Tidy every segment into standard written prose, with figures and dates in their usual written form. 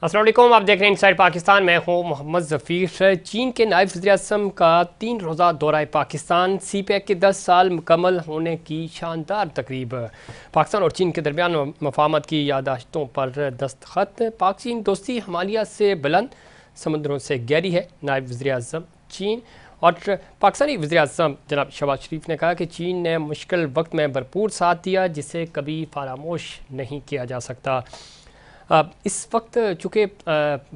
अस्सलाम वालेकुम, आप देख रहे हैं इनसाइड पाकिस्तान। मैं हूं मोहम्मद ज़फ़ीर। चीन के नायब वज़ीर-ए-आज़म का 3 रोज़ा दौरा पाकिस्तान, CPEC के 10 साल मुकम्मल होने की शानदार तकरीब। पाकिस्तान और चीन के दरमियान मफाहमत की याददाश्तों पर दस्तखत। पाक चीन दोस्ती हिमालय से बुलंद, समुद्रों से गहरी है। नायब वज़ीर-ए-आज़म चीन और पाकिस्तानी वज़ीर-ए-आज़म जनाब शहबाज शरीफ ने कहा कि चीन ने मुश्किल वक्त में भरपूर साथ दिया, जिसे कभी फरामोश नहीं किया जा सकता। इस वक्त चूँकि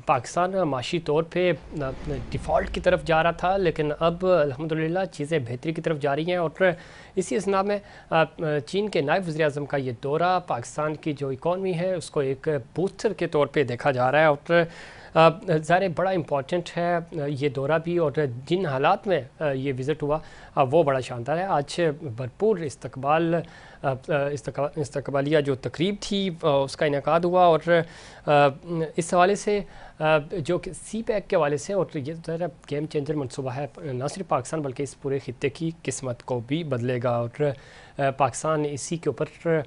पाकिस्तान माशी तौर पे डिफ़ॉल्ट की तरफ जा रहा था, लेकिन अब अल्हम्दुलिल्लाह चीज़ें बेहतरी की तरफ जा रही हैं। और इसी असना में चीन के नायब वज़ीर-ए-आज़म का ये दौरा पाकिस्तान की जो इकॉनमी है उसको एक बूस्टर के तौर पे देखा जा रहा है। और ज़ाहिर बड़ा इम्पॉर्टेंट है ये दौरा भी, और जिन हालात में ये विज़िट हुआ वो बड़ा शानदार है। आज भरपूर इस्तकबालिया जो तकरीब थी उसका इनेकाद हुआ। और इस हवाले से जो CPEC के हवाले से, और ये ज़रा गेम चेंजर मनसूबा है, न सिर्फ पाकिस्तान बल्कि इस पूरे खित्ते की किस्मत को भी बदलेगा। और पाकिस्तान इसी के ऊपर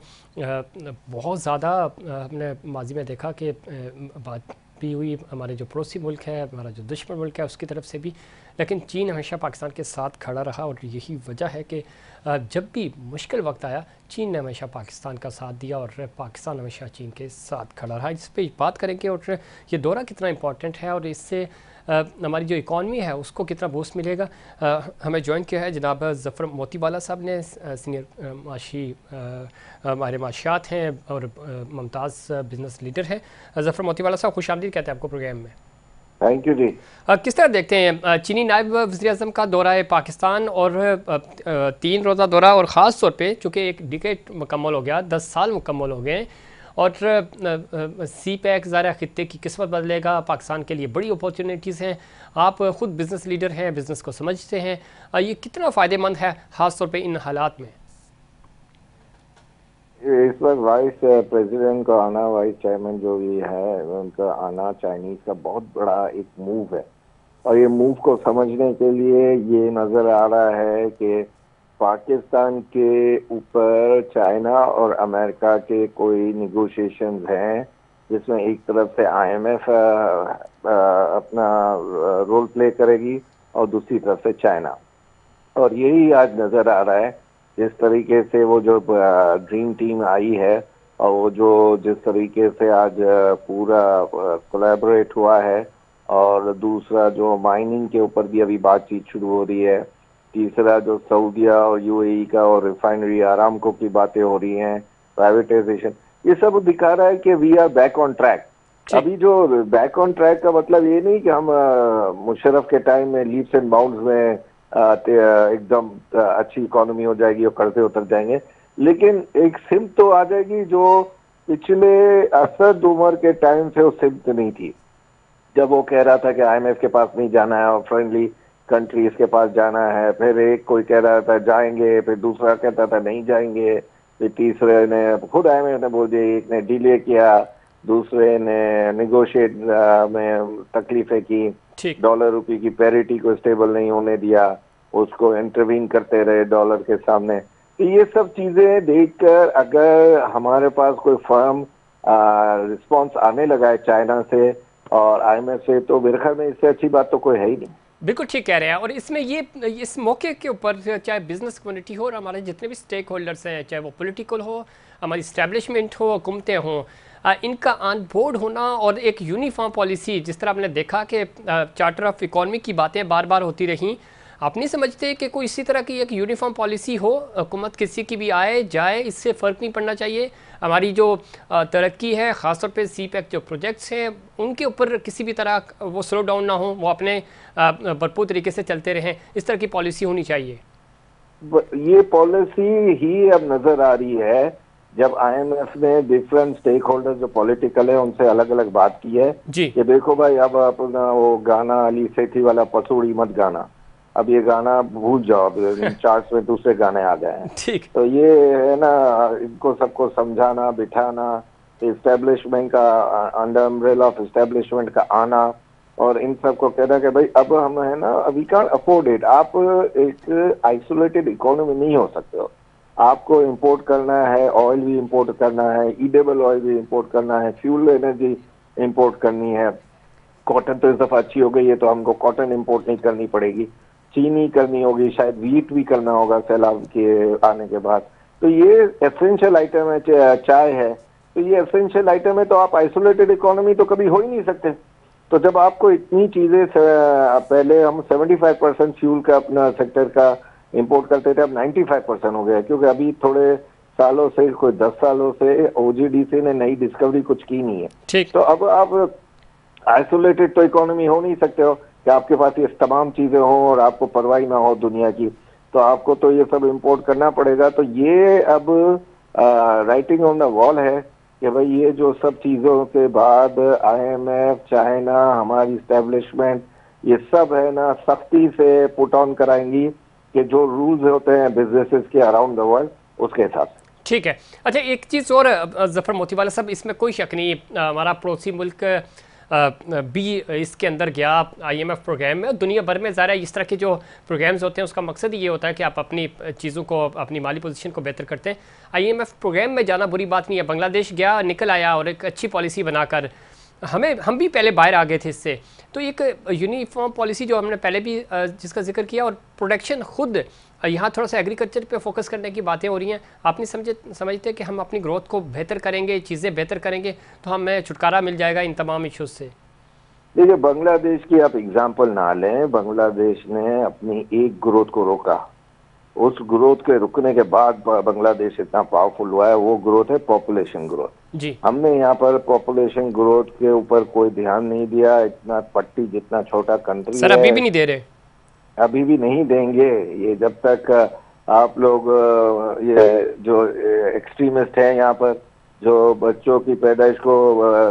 बहुत ज़्यादा हमने माजी में देखा कि बात भी हुई, हमारे जो पड़ोसी मुल्क है, हमारा जो दुश्मन मुल्क है, उसकी तरफ से भी। लेकिन चीन हमेशा पाकिस्तान के साथ खड़ा रहा, और यही वजह है कि जब भी मुश्किल वक्त आया चीन ने हमेशा पाकिस्तान का साथ दिया, और पाकिस्तान हमेशा चीन के साथ खड़ा रहा। इस पर बात करेंगे, और ये दौरा कितना इम्पोर्टेंट है और इससे हमारी जो इकॉनमी है उसको कितना बूस्ट मिलेगा। हमें ज्वाइन किया है जनाब ज़फ़र मोतीवाला साहब ने, सीनियर माशी हमारे माशियात हैं और मुमताज़ बिजनेस लीडर हैं। ज़फ़र मोतीवाला साहब, खुश आमदीद कहते हैं आपको प्रोग्राम में। थैंक यू जी। किस तरह देखते हैं चीनी नायब वज़ीर-ए-आज़म का दौरा है पाकिस्तान, और 3 रोज़ा दौरा, और ख़ास तौर पे चूँकि एक डिकेड मुकम्मल हो गया, 10 साल मुकम्मल हो गए, और CPEC ज़ाहिर खित्ते की किस्मत बदलेगा, पाकिस्तान के लिए बड़ी अपॉर्चुनिटीज़ हैं। आप ख़ुद बिज़नेस लीडर हैं, बिज़नेस को समझते हैं, ये कितना फ़ायदेमंद है ख़ास तौर पे इन हालात में? इस वक्त वाइस प्रेसिडेंट का आना, वाइस चेयरमैन जो भी है उनका आना चाइनीज का बहुत बड़ा एक मूव है, और ये मूव को समझने के लिए ये नजर आ रहा है कि पाकिस्तान के ऊपर चाइना और अमेरिका के कोई निगोशिएशंस हैं, जिसमें एक तरफ से IMF अपना रोल प्ले करेगी और दूसरी तरफ से चाइना। और यही आज नजर आ रहा है, जिस तरीके से वो जो ड्रीम टीम आई है, और वो जो जिस तरीके से आज पूरा कोलैबोरेट हुआ है, और दूसरा जो माइनिंग के ऊपर भी अभी बातचीत शुरू हो रही है, तीसरा जो सऊदिया और UAE का और रिफाइनरी आरामको की बातें हो रही हैं, प्राइवेटाइजेशन, ये सब दिखा रहा है कि we are back on track. अभी जो बैक ऑन ट्रैक का मतलब ये नहीं कि हम मुशर्रफ के टाइम में लीप्स एंड बाउंड्स में एकदम अच्छी इकोनॉमी हो जाएगी और कर्जे उतर जाएंगे, लेकिन एक सिमत तो आ जाएगी जो पिछले असद उमर के टाइम से वो सिमत नहीं थी, जब वो कह रहा था कि IMF के पास नहीं जाना है और फ्रेंडली कंट्रीज के पास जाना है। फिर एक कोई कह रहा था जाएंगे, फिर दूसरा कहता था नहीं जाएंगे, फिर तीसरे ने, खुद IMF ने बोल दिया, एक ने डिले किया, दूसरे ने निगोशिएट में तकलीफें की, डॉलर रुपये की पैरिटी को स्टेबल नहीं होने दिया, उसको इंटरवीन करते रहे डॉलर के सामने। तो ये सब चीजें देखकर अगर हमारे पास कोई फर्म रिस्पॉन्स आने लगा है चाइना से और IMF से, तो मेरे ख्याल में इससे अच्छी बात तो कोई है ही नहीं। बिल्कुल ठीक कह रहे हैं। और इसमें ये इस मौके के ऊपर चाहे बिजनेस कम्युनिटी हो और हमारे जितने भी स्टेक होल्डर्स हैं, चाहे वो पॉलिटिकल हो, हमारी इस्टेब्लिशमेंट हो, हुकूमतें हों, इनका ऑन बोर्ड होना और एक यूनिफॉर्म पॉलिसी, जिस तरह आपने देखा कि चार्टर ऑफ इकॉनमी की बातें बार बार होती रहीं, आप नहीं समझते कि कोई इसी तरह की एक यूनिफॉर्म पॉलिसी हो, हुकूमत किसी की भी आए जाए, इससे फ़र्क नहीं पड़ना चाहिए। हमारी जो तरक्की है, ख़ासतौर पे CPEC जो प्रोजेक्ट्स हैं, उनके ऊपर किसी भी तरह वो स्लो डाउन ना हो, वो अपने भरपूर तरीके से चलते रहें, इस तरह की पॉलिसी होनी चाहिए। ये पॉलिसी ही अब नज़र आ रही है, जब IMF ने डिफरेंट स्टेक होल्डर जो पॉलिटिकल है उनसे अलग अलग बात की है कि देखो भाई, अब अपना वो गाना अली सेठी वाला पसूड़ी मत गाना, अब ये गाना भूल जाओ, चार्ट्स में दूसरे गाने आ गए हैं। तो ये है ना, इनको सबको समझाना, बिठाना, इस्टेब्लिशमेंट का अंडर अम्ब्रेला ऑफ इस्टेब्लिशमेंट का आना, और इन सबको कहना कि भाई अब हम है ना, वी कांट अफोर्ड इट। आप एक आइसोलेटेड इकोनॉमी नहीं हो सकते हो, आपको इंपोर्ट करना है, ऑयल भी इंपोर्ट करना है, ईडेबल ऑयल भी इंपोर्ट करना है, फ्यूल एनर्जी इंपोर्ट करनी है। कॉटन तो इस दफा अच्छी हो गई है, तो हमको कॉटन इंपोर्ट नहीं करनी पड़ेगी। चीनी करनी होगी, शायद वीट भी करना होगा सैलाब के आने के बाद। तो ये एसेंशियल आइटम है, चाय है, तो ये एसेंशियल आइटम है। तो आप आइसोलेटेड इकोनॉमी तो कभी हो ही नहीं सकते। तो जब आपको इतनी चीजें, पहले हम 75% फ्यूल का अपना सेक्टर का इंपोर्ट करते थे, अब 95% हो गया, क्योंकि अभी थोड़े सालों से, कोई 10 सालों से ओजीडीसी ने नई डिस्कवरी कुछ की नहीं है। ठीक। तो अब आप आइसोलेटेड तो इकोनॉमी हो नहीं सकते हो कि आपके पास ये तमाम चीजें हों और आपको परवाह ना हो दुनिया की। तो आपको तो ये सब इंपोर्ट करना पड़ेगा। तो ये अब राइटिंग ऑन द वॉल है कि भाई ये जो सब चीजों के बाद आईएमएफ, चाइना, हमारी स्टैब्लिशमेंट, ये सब है ना सख्ती से पुट ऑन कराएंगी कि जो रूल्स होते हैं बिजनेसेस के अराउंड द वर्ल्ड, उसके हिसाब से। ठीक है। अच्छा, एक चीज़ और जफ़र मोतीवाला साहब, इसमें कोई शक नहीं, हमारा पड़ोसी मुल्क भी इसके अंदर गया आईएमएफ प्रोग्राम में। दुनिया भर में ज़रा इस तरह के जो प्रोग्राम्स होते हैं उसका मकसद ये होता है कि आप अपनी चीज़ों को, अपनी माली पोजीशन को बेहतर करते हैं। आईएमएफ प्रोग्राम में जाना बुरी बात नहीं है। बांग्लादेश गया, निकल आया और एक अच्छी पॉलिसी बनाकर, हम भी पहले बाहर आ गए थे इससे। तो एक यूनिफॉर्म पॉलिसी जो हमने पहले भी जिसका जिक्र किया, और प्रोडक्शन खुद यहाँ थोड़ा सा एग्रीकल्चर पे फोकस करने की बातें हो रही हैं। आप नहीं समझते कि हम अपनी ग्रोथ को बेहतर करेंगे, चीज़ें बेहतर करेंगे तो हमें छुटकारा मिल जाएगा इन तमाम इश्यूज से? देखिए, बांग्लादेश की आप एग्जांपल ना लें। बांग्लादेश ने अपनी एक ग्रोथ को रोका, उस ग्रोथ के रुकने के बाद बांग्लादेश इतना पावरफुल हुआ है। वो ग्रोथ है पॉपुलेशन ग्रोथ जी। हमने यहाँ पर पॉपुलेशन ग्रोथ के ऊपर कोई ध्यान नहीं दिया। इतना पट्टी, जितना छोटा कंट्री सर, है, अभी भी नहीं दे रहे, अभी भी नहीं देंगे। ये जब तक आप लोग ये जो एक्सट्रीमिस्ट हैं यहाँ पर, जो बच्चों की पैदाइश को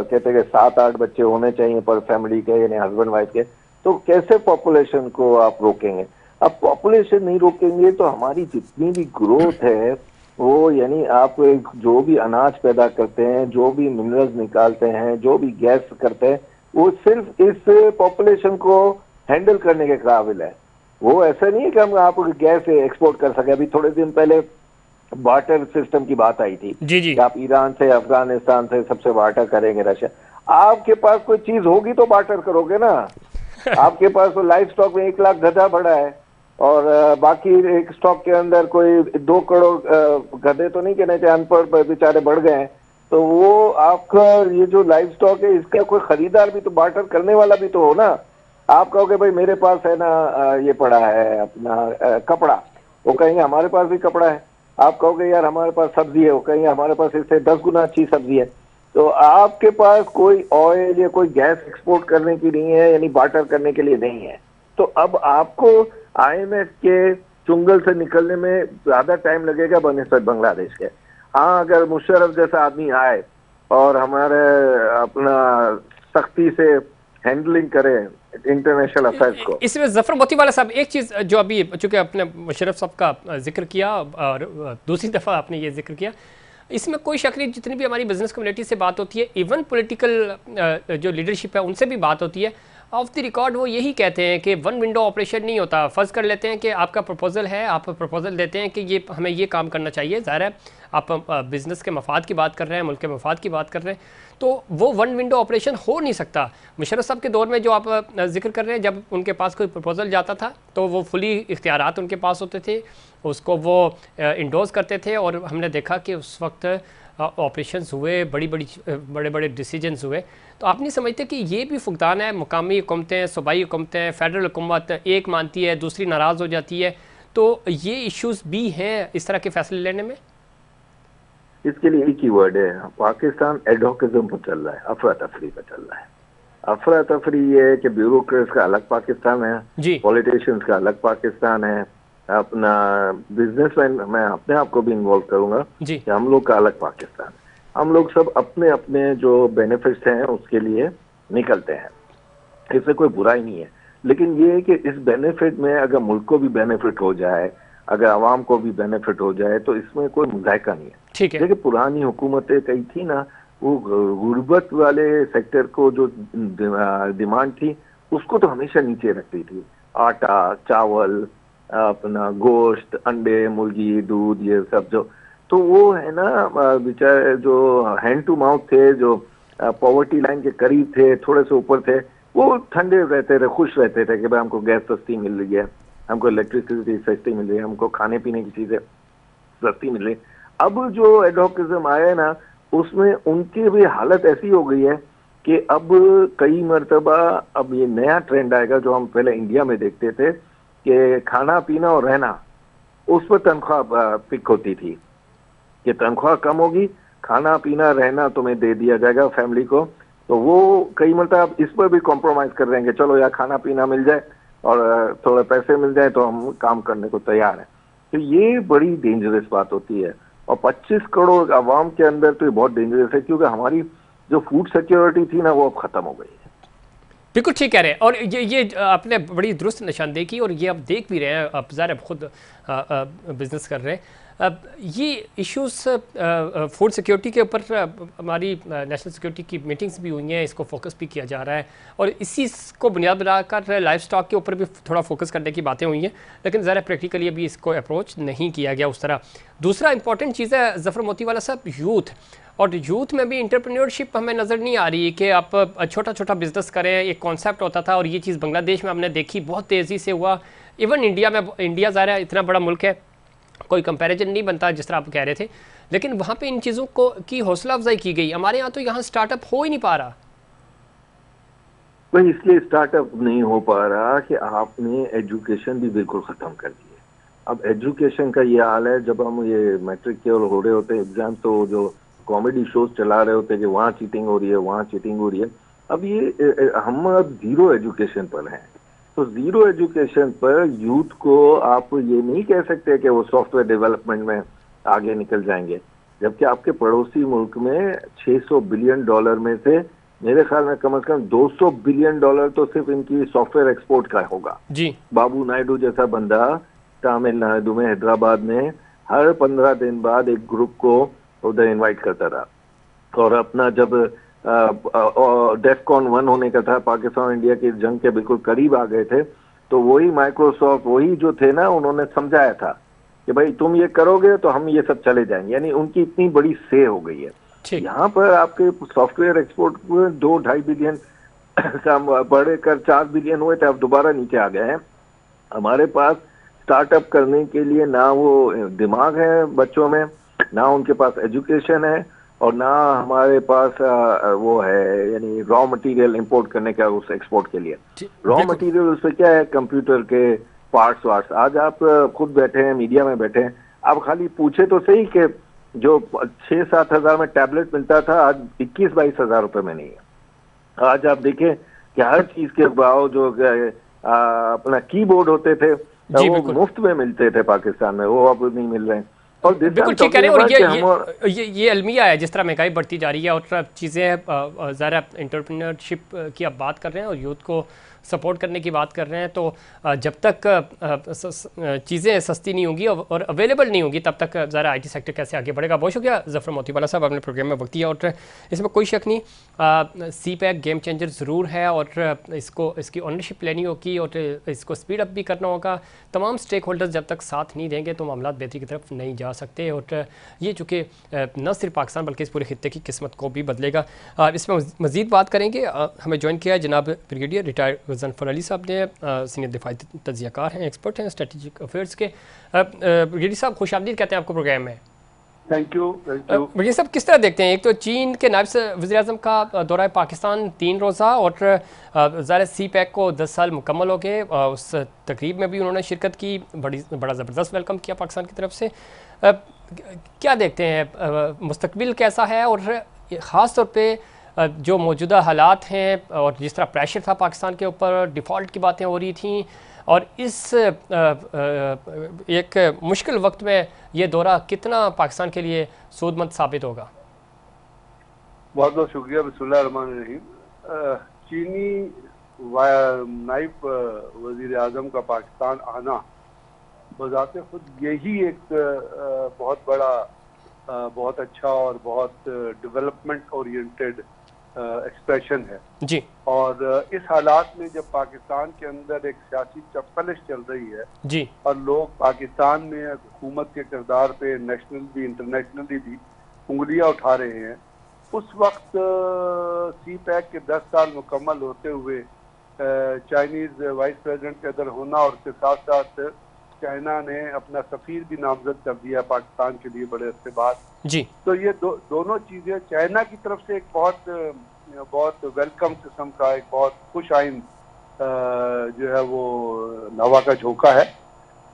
कहते हैं कि 7-8 बच्चे होने चाहिए पर फैमिली के, यानी हस्बैंड वाइफ के, तो कैसे पॉपुलेशन को आप रोकेंगे? अब पॉपुलेशन नहीं रोकेंगे तो हमारी जितनी भी ग्रोथ है वो, यानी आप जो भी अनाज पैदा करते हैं, जो भी मिनरल्स निकालते हैं, जो भी गैस करते हैं, वो सिर्फ इस पॉपुलेशन को हैंडल करने के काबिल है। वो ऐसा नहीं है कि हम आप गैस एक्सपोर्ट कर सके। अभी थोड़े दिन पहले बार्टर सिस्टम की बात आई थी जी जी, कि आप ईरान से, अफगानिस्तान से सबसे बार्टर करेंगे, रशिया। आपके पास कोई चीज होगी तो बार्टर करोगे ना। आपके पास तो लाइफ स्टॉक में 1 लाख गधा बड़ा है और बाकी एक स्टॉक के अंदर कोई 2 करोड़ गधे तो नहीं कहने चाहिए, अनपढ़ बेचारे बढ़ गए हैं। तो वो आपका ये जो लाइफ स्टॉक है, इसका कोई खरीदार भी तो, बार्टर करने वाला भी तो हो ना। आप कहोगे भाई मेरे पास है ना ये पड़ा है अपना कपड़ा, वो कहेंगे हमारे पास भी कपड़ा है। आप कहोगे यार हमारे पास सब्जी है, वो कहेंगे हमारे पास इससे 10 गुना अच्छी सब्जी है। तो आपके पास कोई ऑयल या कोई गैस एक्सपोर्ट करने की नहीं है, यानी बार्टर करने के लिए नहीं है। तो अब आपको आईएमएफ के चुंगल से निकलने में ज्यादा टाइम लगेगा बनिस्बत बांग्लादेश के। हाँ, अगर मुशर्रफ जैसा आदमी आए और हमारे अपना सख्ती से हैंडलिंग करे इंटरनेशनल अफेयर्स को। इसमें जफर मोतीवाला साहब, एक चीज़ जो अभी चूंकि आपने मुशर्रफ साहब का जिक्र किया और दूसरी दफ़ा आपने ये जिक्र किया, इसमें कोई शक नहीं, जितनी भी हमारी बिजनेस कम्युनिटी से बात होती है, इवन पॉलिटिकल जो लीडरशिप है उनसे भी बात होती है, ऑफ द रिकॉर्ड वो यही कहते हैं कि वन विंडो ऑपरेशन नहीं होता। फ़र्ज़ कर लेते हैं कि आपका प्रपोजल है, आप प्रपोजल देते हैं कि ये हमें ये काम करना चाहिए, ज़ाहिर है आप बिज़नेस के मफाद की बात कर रहे हैं, मुल्क के मफाद की बात कर रहे हैं, तो वो वन विंडो ऑपरेशन हो नहीं सकता। मुशर्रफ साहब के दौर में जो आप जिक्र कर रहे हैं, जब उनके पास कोई प्रपोजल जाता था तो वो फुली इख्तियारात उनके पास होते थे, उसको वो इंडोर्स करते थे, और हमने देखा कि उस वक्त ऑपरेशंस हुए, बड़े बड़े डिसीजंस हुए। तो आप नहीं समझते कि ये भी फुकदान है? मुकामी हुकूमतें, सूबाई हुकूमतें, फेडरल हुकूमत एक मानती है, दूसरी नाराज़ हो जाती है, तो ये इश्यूज भी हैं इस तरह के फैसले लेने में। इसके लिए एक ही वर्ड है, पाकिस्तान एडहोकिज्म पर चल रहा है, अफरा तफरी पर चल रहा है। अफरा तफरी ये है कि ब्यूरोक्रेट्स का अलग पाकिस्तान है, पॉलिटिशियंस का अलग पाकिस्तान है, अपना बिजनेसमैन, मैं अपने आप को भी इन्वॉल्व करूंगा कि हम लोग का अलग पाकिस्तान है। हम लोग सब अपने अपने जो बेनिफिट्स हैं उसके लिए निकलते हैं, इससे कोई बुराई नहीं है। लेकिन ये है कि इस बेनिफिट में अगर मुल्क को भी बेनिफिट हो जाए, अगर आवाम को भी बेनिफिट हो जाए, तो इसमें कोई मुजायका नहीं है। ठीक है, देखिए पुरानी हुकूमतें कही थी ना, वो गुर्बत वाले सेक्टर को जो डिमांड थी उसको तो हमेशा नीचे रखती थी। आटा, चावल, अपना गोश्त, अंडे, मुर्गी, दूध, ये सब जो, तो वो है ना बेचारे जो हैंड टू माउथ थे, जो पॉवर्टी लाइन के करीब थे, थोड़े से ऊपर थे, वो ठंडे रहते थे, खुश रहते थे कि भाई हमको गैस सस्ती मिल रही है, हमको इलेक्ट्रिसिटी सस्ती मिल रही है, हमको खाने पीने की चीजें सस्ती मिल रही है। अब जो एडोकिज्म आया है ना, उसमें उनकी भी हालत ऐसी हो गई है कि अब कई मर्तबा अब ये नया ट्रेंड आएगा जो हम पहले इंडिया में देखते थे कि खाना पीना और रहना उस पर तनख्वाह पिक होती थी कि तनख्वाह कम होगी, खाना पीना रहना तुम्हें दे दिया जाएगा फैमिली को। तो वो कई मतलब इस पर भी कॉम्प्रोमाइज कर रहे हैं कि चलो यार खाना पीना मिल जाए और थोड़े पैसे मिल जाए तो हम काम करने को तैयार हैं। तो ये बड़ी डेंजरस बात होती है और 25 करोड़ आवाम के अंदर तो ये बहुत डेंजरस है, क्योंकि हमारी जो फूड सिक्योरिटी थी ना वो अब खत्म हो गई है। बिल्कुल ठीक कह रहे हैं, और ये आपने बड़ी दुरुस्त निशानदेही की, और ये आप देख भी रहे हैं, आप ज़ाहिर खुद बिजनेस कर रहे हैं। अब ये इश्यूज फूड सिक्योरिटी के ऊपर हमारी नेशनल सिक्योरिटी की मीटिंग्स भी हुई हैं, इसको फोकस भी किया जा रहा है, और इसी को बुनियाद बनाकर लाइफ स्टॉक के ऊपर भी थोड़ा फोकस करने की बातें हुई हैं, लेकिन ज़रा प्रैक्टिकली अभी इसको अप्रोच नहीं किया गया उस तरह। दूसरा इंपॉर्टेंट चीज़ है ज़फ़र मोतीवाला साहब, यूथ, और यूथ में भी इंटरप्रेन्योरशिप हमें नज़र नहीं आ रही कि आप छोटा छोटा बिजनेस करें। एक कॉन्सेप्ट होता था, और ये चीज़ बांग्लादेश में हमने देखी, बहुत तेज़ी से हुआ। इवन इंडिया में, इंडिया ज़ाहिर इतना बड़ा मुल्क है, कोई कंपैरिजन नहीं बनता जिस तरह आप कह रहे थे, लेकिन वहाँ पे इन चीज़ों को की हौसला अफजाई की गई। हमारे यहाँ तो यहाँ स्टार्टअप हो ही नहीं पा रहा। भाई इसलिए स्टार्टअप नहीं हो पा रहा कि आपने एजुकेशन भी बिल्कुल खत्म कर दी है। अब एजुकेशन का ये हाल है, जब हम ये मैट्रिक के और हो रहे होते एग्जाम, तो जो कॉमेडी शोज चला रहे होते कि वहाँ चीटिंग हो रही है, वहाँ चीटिंग हो रही है। अब ये हम अब जीरो एजुकेशन पर हैं, तो जीरो एजुकेशन पर यूथ को आप ये नहीं कह सकते कि वो सॉफ्टवेयर डेवलपमेंट में आगे निकल जाएंगे, जबकि आपके पड़ोसी मुल्क में 600 बिलियन डॉलर में से मेरे ख्याल में कम से कम 200 बिलियन डॉलर तो सिर्फ इनकी सॉफ्टवेयर एक्सपोर्ट का होगा जी। बाबू नायडू जैसा बंदा तमिलनाडु में, हैदराबाद में हर 15 दिन बाद एक ग्रुप को उधर इनवाइट करता रहा, और अपना जब डेफकॉन 1 होने का था, पाकिस्तान और इंडिया की जंग के बिल्कुल करीब आ गए थे, तो वही माइक्रोसॉफ्ट वही जो थे ना, उन्होंने समझाया था कि भाई तुम ये करोगे तो हम ये सब चले जाएंगे। यानी उनकी इतनी बड़ी से हो गई है। यहाँ पर आपके सॉफ्टवेयर एक्सपोर्ट 2-2.5 बिलियन का बढ़कर 4 बिलियन हुए थे, अब दोबारा नीचे आ गए हैं। हमारे पास स्टार्टअप करने के लिए ना वो दिमाग है बच्चों में, ना उनके पास एजुकेशन है, और ना हमारे पास वो है यानी रॉ मटेरियल इंपोर्ट करने का उस एक्सपोर्ट के लिए। रॉ मटेरियल उससे क्या है, कंप्यूटर के पार्ट्स वार्ट्स। आज आप खुद बैठे हैं, मीडिया में बैठे हैं, आप खाली पूछे तो सही कि जो 6-7 हजार में टैबलेट मिलता था, आज 21-22 हजार रुपए में नहीं है। आज आप देखें कि हर चीज के भाव जो अपना कीबोर्ड होते थे वो मुफ्त में मिलते थे पाकिस्तान में, वो अब नहीं मिल रहे हैं। और बिल्कुल ठीक कह रहे हैं, और ये अलमिया है जिस तरह महंगाई बढ़ती जा रही है, और चीज़ें ज़रा एंटरप्रेन्योरशिप की आप बात कर रहे हैं और यूथ को सपोर्ट करने की बात कर रहे हैं, तो जब तक चीज़ें सस्ती नहीं होंगी और अवेलेबल नहीं होंगी, तब तक ज़रा आईटी सेक्टर कैसे आगे बढ़ेगा। बहुत शुक्रिया ज़फ़र मोतीवाला साहब, आपने प्रोग्राम में वक्त दिया, और इसमें कोई शक नहीं CPEC गेम चेंजर ज़रूर है, और इसकी ऑनरशिप लेनी होगी और इसको स्पीड अप भी करना होगा। तमाम स्टेक होल्डर्स जब तक साथ नहीं देंगे तो मामला बेहतरी की तरफ नहीं जा सकते, और ये चूँकि न सिर्फ पाकिस्तान बल्कि इस पूरे खित्ते की किस्मत को भी बदलेगा। इसमें मज़ीद बात करेंगे। हमें ज्वाइन किया है जनाब ब्रिगेडियर रिटायर्ड ज़फ़र अली साहब ने, सीनियर दिफाई तज्ज़ियाकार हैं, एक्सपर्ट हैं स्ट्रेटेजिक अफेयर्स के। ब्रिगेडियर साहब खुशामदीद कहते हैं आपको प्रोग्राम में। Thank you. ब्रिगेडियर साहब किस तरह देखते हैं, एक तो चीन के नायब वज़ीर-ए-आज़म का दौरा पाकिस्तान 3 रोज़ा, और ज़ाहिर CPEC को 10 साल मुकम्मल हो गए, उस तकरीब में भी उन्होंने शिरकत की, बड़ा ज़बरदस्त वेलकम किया पाकिस्तान की तरफ से। क्या देखते हैं मुस्तकबिल कैसा है, और ख़ास तौर पे जो मौजूदा हालात हैं और जिस तरह प्रेशर था पाकिस्तान के ऊपर, डिफ़ॉल्ट की बातें हो रही थी, और इस एक मुश्किल वक्त में ये दौरा कितना पाकिस्तान के लिए सूदमंद साबित होगा? बहुत बहुत शुक्रिया। बिस्मिल्लाह रहमान रहीम। चीनी नाइब वजीर आज़म का पाकिस्तान आना बज़ाते खुद यही एक बहुत बड़ा, बहुत अच्छा और बहुत डेवलपमेंट ओरिएंटेड एक्सप्रेशन है जी। और इस हालात में जब पाकिस्तान के अंदर एक सियासी चपकलिश चल रही है जी, और लोग पाकिस्तान में हुकूमत के किरदार पे नेशनल भी इंटरनेशनली भी उंगलियां उठा रहे हैं, उस वक्त सी पैक के 10 साल मुकम्मल होते हुए चाइनीज वाइस प्रेसिडेंट के अंदर होना और उसके साथ साथ चाइना ने अपना सफीर भी नामजद कर दिया पाकिस्तान के लिए बड़े अरसे बाद जी। तो ये दोनों चीजें चाइना की तरफ से एक बहुत वेलकम किस्म का, एक बहुत खुश आइंद जो है वो हवा का झोंका है।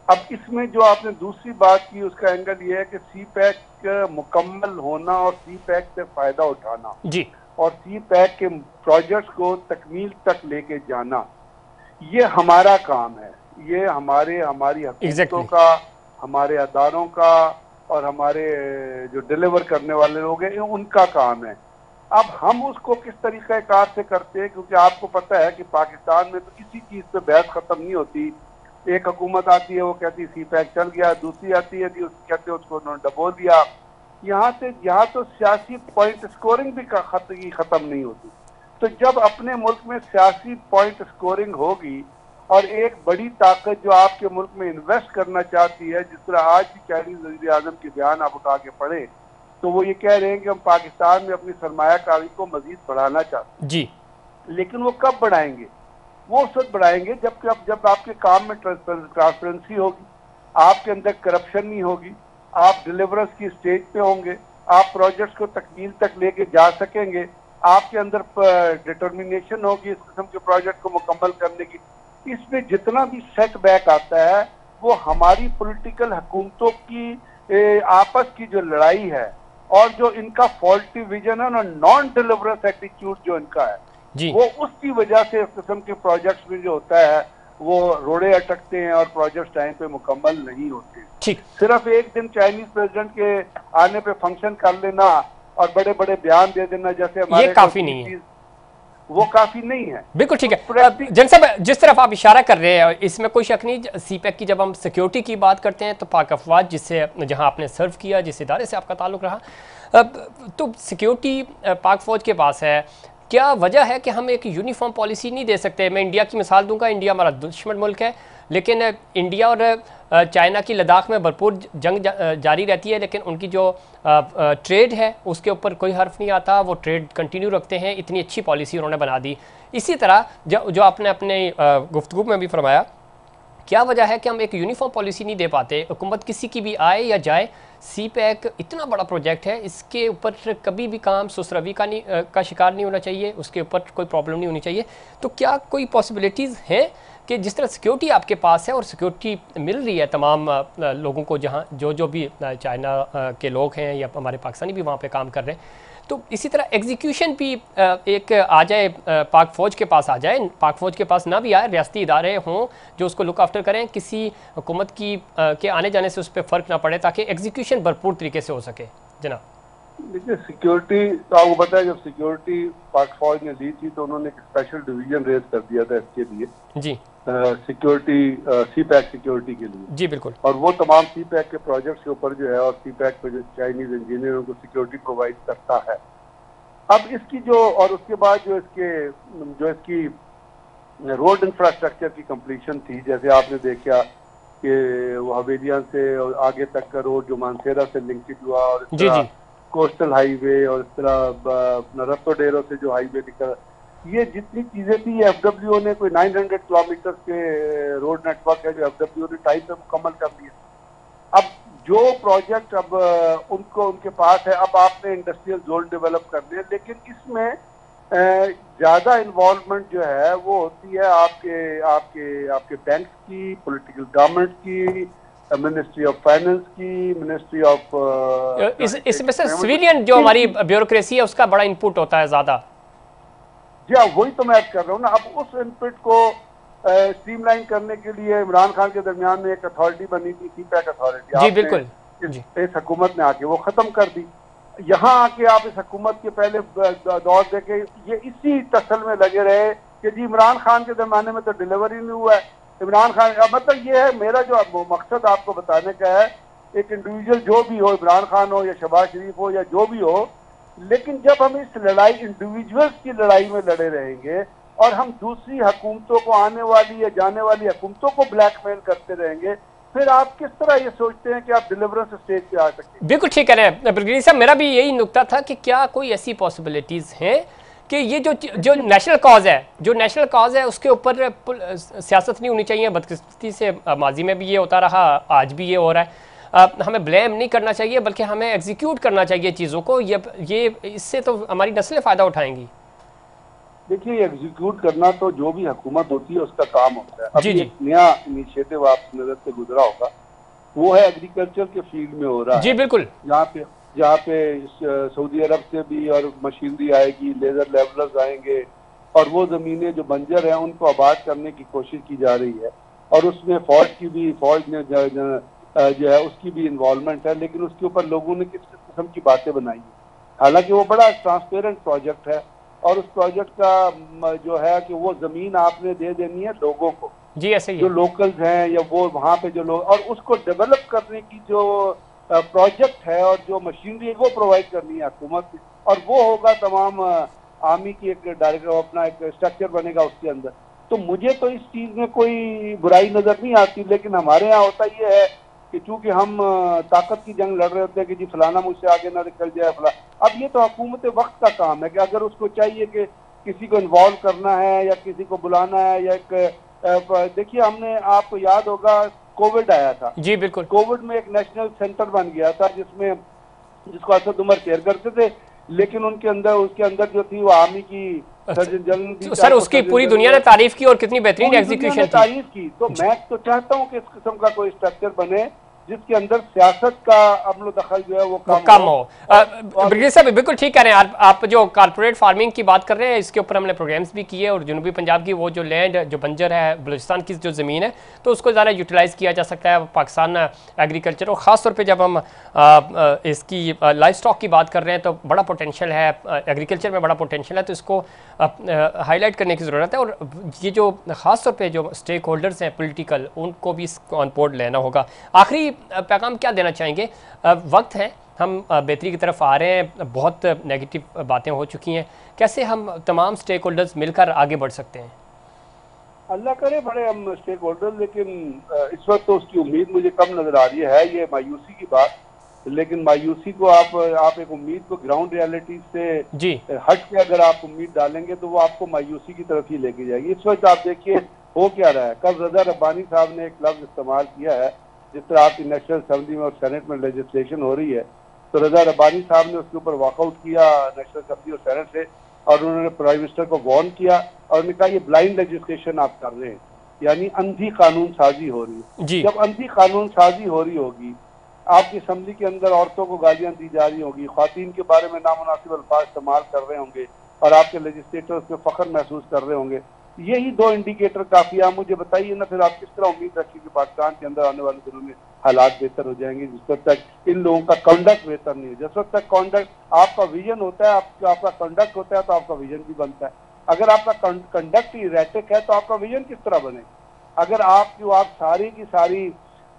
अब इसमें जो आपने दूसरी बात की उसका एंगल ये है कि सी पैक मुकम्मल होना और सी पैक से फायदा उठाना जी, और सी पैक के प्रोजेक्ट्स को तकमील तक लेके जाना, ये हमारा काम है। ये हमारी हुकूमतों का, हमारे अदारों का और हमारे जो डिलीवर करने वाले लोग हैं उनका काम है। अब हम उसको किस तरीके कार से करते हैं, क्योंकि आपको पता है कि पाकिस्तान में तो किसी चीज पे बहस खत्म नहीं होती। एक हुकूमत आती है वो कहती है सी पैक चल गया, दूसरी आती है कहते हैं उसको उन्होंने डबो दिया। यहाँ तो सियासी पॉइंट स्कोरिंग भी खत्म नहीं होती। तो जब अपने मुल्क में सियासी पॉइंट स्कोरिंग होगी और एक बड़ी ताकत जो आपके मुल्क में इन्वेस्ट करना चाहती है, जिस तरह आज भी चाइनीज वज़ीर आज़म के बयान आप उठा के पढ़े तो वो ये कह रहे हैं कि हम पाकिस्तान में अपनी सरमायाकारी को मजीद बढ़ाना चाहते हैं जी। लेकिन वो कब बढ़ाएंगे? वो उस वक्त बढ़ाएंगे जब आपके काम में ट्रांसपेरेंसी होगी, आपके अंदर करप्शन नहीं होगी, आप डिलीवरेंस की स्टेज पे होंगे, आप प्रोजेक्ट्स को तकमील तक लेके जा सकेंगे, आपके अंदर डिटर्मिनेशन होगी इस किस्म के प्रोजेक्ट को मुकम्मल करने की। इसमें जितना भी सेटबैक आता है वो हमारी पॉलिटिकल हुकूमतों की आपस की जो लड़ाई है और जो इनका फॉल्टी विजन है और नॉन डिलीवरेंस एटीट्यूड जो इनका है जी, वो उसकी वजह से इस किस्म के प्रोजेक्ट्स में जो होता है वो रोड़े अटकते हैं और प्रोजेक्ट्स टाइम पे मुकम्मल नहीं होते। ठीक। सिर्फ एक दिन चाइनीज प्रेसिडेंट के आने पे फंक्शन कर लेना और बड़े बड़े बयान दे देना जैसे हमारे ये काफी नहीं है, वो काफी नहीं है। बिल्कुल ठीक है। जन साहब, जिस तरफ आप इशारा कर रहे हैं इसमें कोई शक नहीं, सी पैक की जब हम सिक्योरिटी की बात करते हैं तो पाक अफवाज जिससे जहां आपने सर्व किया, जिस इदारे से आपका ताल्लुक रहा, तो सिक्योरिटी पाक फौज के पास है। क्या वजह है कि हम एक यूनिफॉर्म पॉलिसी नहीं दे सकते? मैं इंडिया की मिसाल दूंगा, इंडिया हमारा दुश्मन मुल्क है, लेकिन इंडिया और चाइना की लद्दाख में भरपूर जंग जारी रहती है, लेकिन उनकी जो ट्रेड है उसके ऊपर कोई हर्फ नहीं आता, वो ट्रेड कंटिन्यू रखते हैं। इतनी अच्छी पॉलिसी उन्होंने बना दी। इसी तरह जो आपने अपने गुफ्तगू में भी फरमाया, क्या वजह है कि हम एक यूनिफॉर्म पॉलिसी नहीं दे पाते? हुकूमत किसी की भी आए या जाए, सी पैक इतना बड़ा प्रोजेक्ट है, इसके ऊपर कभी भी काम सुसरवी का शिकार नहीं होना चाहिए, उसके ऊपर कोई प्रॉब्लम नहीं होनी चाहिए। तो क्या कोई पॉसिबिलिटीज़ हैं कि जिस तरह सिक्योरिटी आपके पास है और सिक्योरिटी मिल रही है तमाम लोगों को, जहाँ जो भी चाइना के लोग हैं या हमारे पाकिस्तानी भी वहाँ पे काम कर रहे हैं, तो इसी तरह एग्जीक्यूशन भी एक आ जाए, पाक फ़ौज के पास आ जाए, पाक फ़ौज के पास ना भी आए, रियासती इदारे हों जो उसको लुक आफ्टर करें, किसी हुकूमत की के आने जाने से उस पर फ़र्क ना पड़े, ताकि एग्जीक्यूशन भरपूर तरीके से हो सके। जनाब देखिए, सिक्योरिटी तो आपको पता है, जब सिक्योरिटी पाक फौज ने दी थी तो उन्होंने एक स्पेशल डिवीजन रेज कर दिया था इसके लिए जी, सिक्योरिटी सी पैक सिक्योरिटी के लिए जी बिल्कुल। और वो तमाम सी पैक के प्रोजेक्ट्स के ऊपर जो है और सी पैक पे जो चाइनीज इंजीनियरों को सिक्योरिटी प्रोवाइड करता है। अब इसकी जो और उसके बाद जो इसकी रोड इंफ्रास्ट्रक्चर की कंप्लीशन थी, जैसे आपने देखा कि वो हवेलियां से और आगे तक का रोड जो मानसेरा से लिंकेज हुआ और इस तरह कोस्टल हाईवे और इस तरह रस्तो डेरो से जो हाईवे निकला, ये जितनी चीजें थी एफडब्ल्यू ने कोई 900 किलोमीटर के रोड नेटवर्क है जो एफडब्ल्यू ने टाइम पे मुकम्मल कर दिया। अब जो प्रोजेक्ट अब उनके पास है, अब आपने इंडस्ट्रियल जोन डेवलप करने हैं, लेकिन इसमें ज्यादा इन्वॉल्वमेंट जो है वो होती है आपके बैंक्स की, पॉलिटिकल गवर्नमेंट की, मिनिस्ट्री ऑफ फाइनेंस की, मिनिस्ट्री ऑफ इसमें से सिविलियन जो हमारी ब्यूरोक्रेसी है उसका बड़ा इनपुट होता है ज्यादा। जी हाँ, वही तो मैं कर रहा हूँ ना। अब उस इनपुट को स्ट्रीमलाइन करने के लिए इमरान खान के दरमियान में एक अथॉरिटी बनी थी, सी पैक अथॉरिटी। जी बिल्कुल। इस हुकूमत ने आके वो खत्म कर दी। यहाँ आके आप इस हुकूमत के पहले दौर देखे ये इसी तसल में लगे रहे कि जी इमरान खान के जमाने में तो डिलीवरी नहीं हुआ है। इमरान खान मतलब ये है, मेरा जो मकसद आपको बताने का है, एक इंडिविजुअल जो भी हो, इमरान खान हो या शहबाज शरीफ हो या जो भी हो, लेकिन जब हम इस लड़ाई इंडिविजुअल्स की लड़ाई में लड़े रहेंगे और हम दूसरी हुकूमतों को, आने वाली या जाने वाली हुकूमतों को ब्लैकमेल करते रहेंगे, फिर आप किस तरह ये सोचते हैं कि आप डिलीवरेंस स्टेज पे आ सकते हैं? बिल्कुल ठीक कह रहे हैं ब्रिगेडियर साहब, मेरा भी यही नुक्ता था कि क्या कोई ऐसी पॉसिबिलिटीज़ हैं कि ये जो नेशनल कॉज है उसके ऊपर सियासत नहीं होनी चाहिए। बदकिस्मती से माजी में भी ये होता रहा, आज भी ये हो रहा है। हमें ब्लेम नहीं करना चाहिए बल्कि हमें एग्जीक्यूट करना चाहिए चीज़ों को। ये इससे तो हमारी नस्लें फ़ायदा उठाएंगी। देखिए, एग्जीक्यूट करना तो जो भी हुकूमत होती है उसका काम होता है। जी, अभी जी। एक नया इनिशिएटिव आपकी नजर से गुजरा होगा, वो है एग्रीकल्चर के फील्ड में हो रहा है। जी बिल्कुल। जहाँ पे सऊदी अरब से भी और मशीनरी आएगी, लेजर लेवलर्स आएंगे और वो जमीनें जो बंजर हैं उनको आबाद करने की कोशिश की जा रही है। और उसमें फौज ने जो है उसकी भी इन्वॉल्वमेंट है, लेकिन उसके ऊपर लोगों ने किस किस्म की बातें बनाई है। हालांकि वो बड़ा ट्रांसपेरेंट प्रोजेक्ट है और उस प्रोजेक्ट का जो है कि वो जमीन आपने दे देनी है लोगों को, जी ऐसे ही जो लोकल्स हैं या वो वहाँ पे जो लोग, और उसको डेवलप करने की जो प्रोजेक्ट है और जो मशीनरी है वो प्रोवाइड करनी है हुकूमत, और वो होगा तमाम आर्मी की एक डायरेक्टर, अपना एक स्ट्रक्चर बनेगा उसके अंदर। तो मुझे तो इस चीज में कोई बुराई नजर नहीं आती, लेकिन हमारे यहाँ होता ये है कि चूंकि हम ताकत की जंग लड़ रहे होते हैं कि जी फलाना मुझसे आगे ना निकल जाए फला। अब ये तो हुकूमत वक्त का काम है कि अगर उसको चाहिए कि किसी को इन्वॉल्व करना है या किसी को बुलाना है या एक देखिए, हमने आपको याद होगा कोविड आया था। जी बिल्कुल। कोविड में एक नेशनल सेंटर बन गया था जिसको असद उमर केयर करते थे, लेकिन उसके अंदर जो थी वो आर्मी की सर्जन जनरल थी। सर उसकी पूरी दुनिया ने तारीफ की और कितनी बेहतरीन एग्जीक्यूशन तारीफ की। तो मैं तो चाहता हूँ कि इस किस्म का कोई स्ट्रक्चर बने जिसके अंदर सियासत का अमल दखल जो है वो कम हो। ब्रिगेडियर साहब बिल्कुल ठीक कह रहे हैं आप जो कारपोरेट फार्मिंग की बात कर रहे हैं, इसके ऊपर हमने प्रोग्राम्स भी किए और जनूबी पंजाब की वो जो लैंड जो बंजर है, बलूचिस्तान की जो ज़मीन है, तो उसको ज़्यादा यूटिलाइज़ किया जा सकता है पाकिस्तान एग्रीकल्चर। और ख़ास तौर पर जब हम इसकी लाइफ स्टॉक की बात कर रहे हैं तो बड़ा पोटेंशियल है, एग्रीकल्चर में बड़ा पोटेंशियल है, तो इसको हाईलाइट करने की ज़रूरत है। और ये जो ख़ास तौर पर जो स्टेक होल्डर्स हैं पोलिटिकल, उनको भी ऑन बोर्ड लेना होगा। आखिरी पैगाम क्या देना चाहेंगे? वक्त है, हम बेहतरी की तरफ आ रहे हैं, बहुत नेगेटिव बातें हो चुकी हैं, कैसे हम तमाम स्टेक होल्डर्स मिलकर आगे बढ़ सकते हैं? अल्लाह करे बड़े हम स्टेक होल्डर्स, लेकिन इस वक्त तो उसकी उम्मीद मुझे कम नजर आ रही है। ये मायूसी की बात, लेकिन मायूसी को आप एक उम्मीद को ग्राउंड रियलिटी से जी हट के अगर आप उम्मीद डालेंगे तो वो आपको मायूसी की तरफ ही लेके जाएगी। इस वक्त आप देखिए हो क्या रहा है। कल रजा रब्बानी साहब ने एक लफ्ज इस्तेमाल किया है, जिस तरह आपकी नेशनल असेंबली में और सेनेट में लेजिस्लेशन हो रही है, तो रजा रब्बानी साहब ने उसके ऊपर वॉकआउट किया नेशनल असेंबली और सेनेट से, और उन्होंने प्राइम मिनिस्टर को वार्न किया और उन्होंने कहा ये ब्लाइंड लेजिस्लेशन आप कर रहे हैं, यानी अंधी कानून साजी हो रही है। जब अंधी कानून साजी हो रही होगी, आपकी असेंबली के अंदर औरतों को गालियां दी जा रही होगी, ख्वातीन के बारे में नामुनासिब अल्फाज इस्तेमाल कर रहे होंगे और आपके लेजिस्लेटर उस पर फख्र महसूस कर रहे होंगे, यही दो इंडिकेटर काफी है। मुझे बताइए ना, फिर आप किस तरह उम्मीद रखिए कि पाकिस्तान के अंदर आने वाले दिनों में हालात बेहतर हो जाएंगे, जिस वक्त तक इन लोगों का कंडक्ट बेहतर नहीं है। जिस वक्त तक कंडक्ट, आपका विजन होता है, आपका कंडक्ट होता है, तो आपका विजन भी बनता है। अगर आपका कंडक्ट इरेटिक है तो आपका विजन किस तरह बने? अगर आप सारी की सारी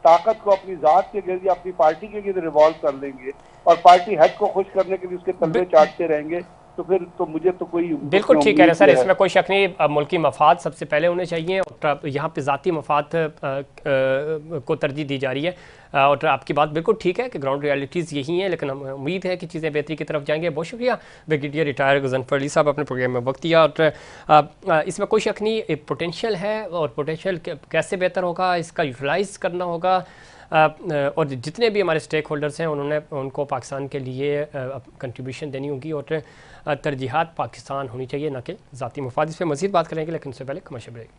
ताकत को अपनी जात के गिर्द या अपनी पार्टी के गिर्द रिवॉल्व कर लेंगे और पार्टी हेड को खुश करने के लिए उसके तलवे चाटते रहेंगे, तो फिर तो मुझे तो कोई बिल्कुल ठीक है सर, इसमें कोई शक नहीं। मुल्की मफाद सबसे पहले होने चाहिए और यहाँ पे ज़ाती मफाद को तरजीह दी जा रही है। और आपकी बात बिल्कुल ठीक है कि ग्राउंड रियलिटीज़ यही हैं, लेकिन हम उम्मीद है कि चीज़ें बेहतरी की तरफ जाएंगे। बहुत शुक्रिया ब्रिगेडियर रिटायर गज़नफ़र अली साहब, अपने प्रोग्राम में वक्त दिया। और इसमें कोई शक नहीं, एक पोटेंशियल है और पोटेंशियल कैसे बेहतर होगा इसका यूटिलाइज़ करना होगा। और जितने भी हमारे स्टेक होल्डर्स हैं उनको पाकिस्तान के लिए कंट्रीब्यूशन देनी होगी और तरजीहात पाकिस्तान होनी चाहिए, ना कि ज़ाती मफाद। इस पर मज़ीद बात करेंगे, लेकिन उससे पहले कमर्शियल ब्रेक।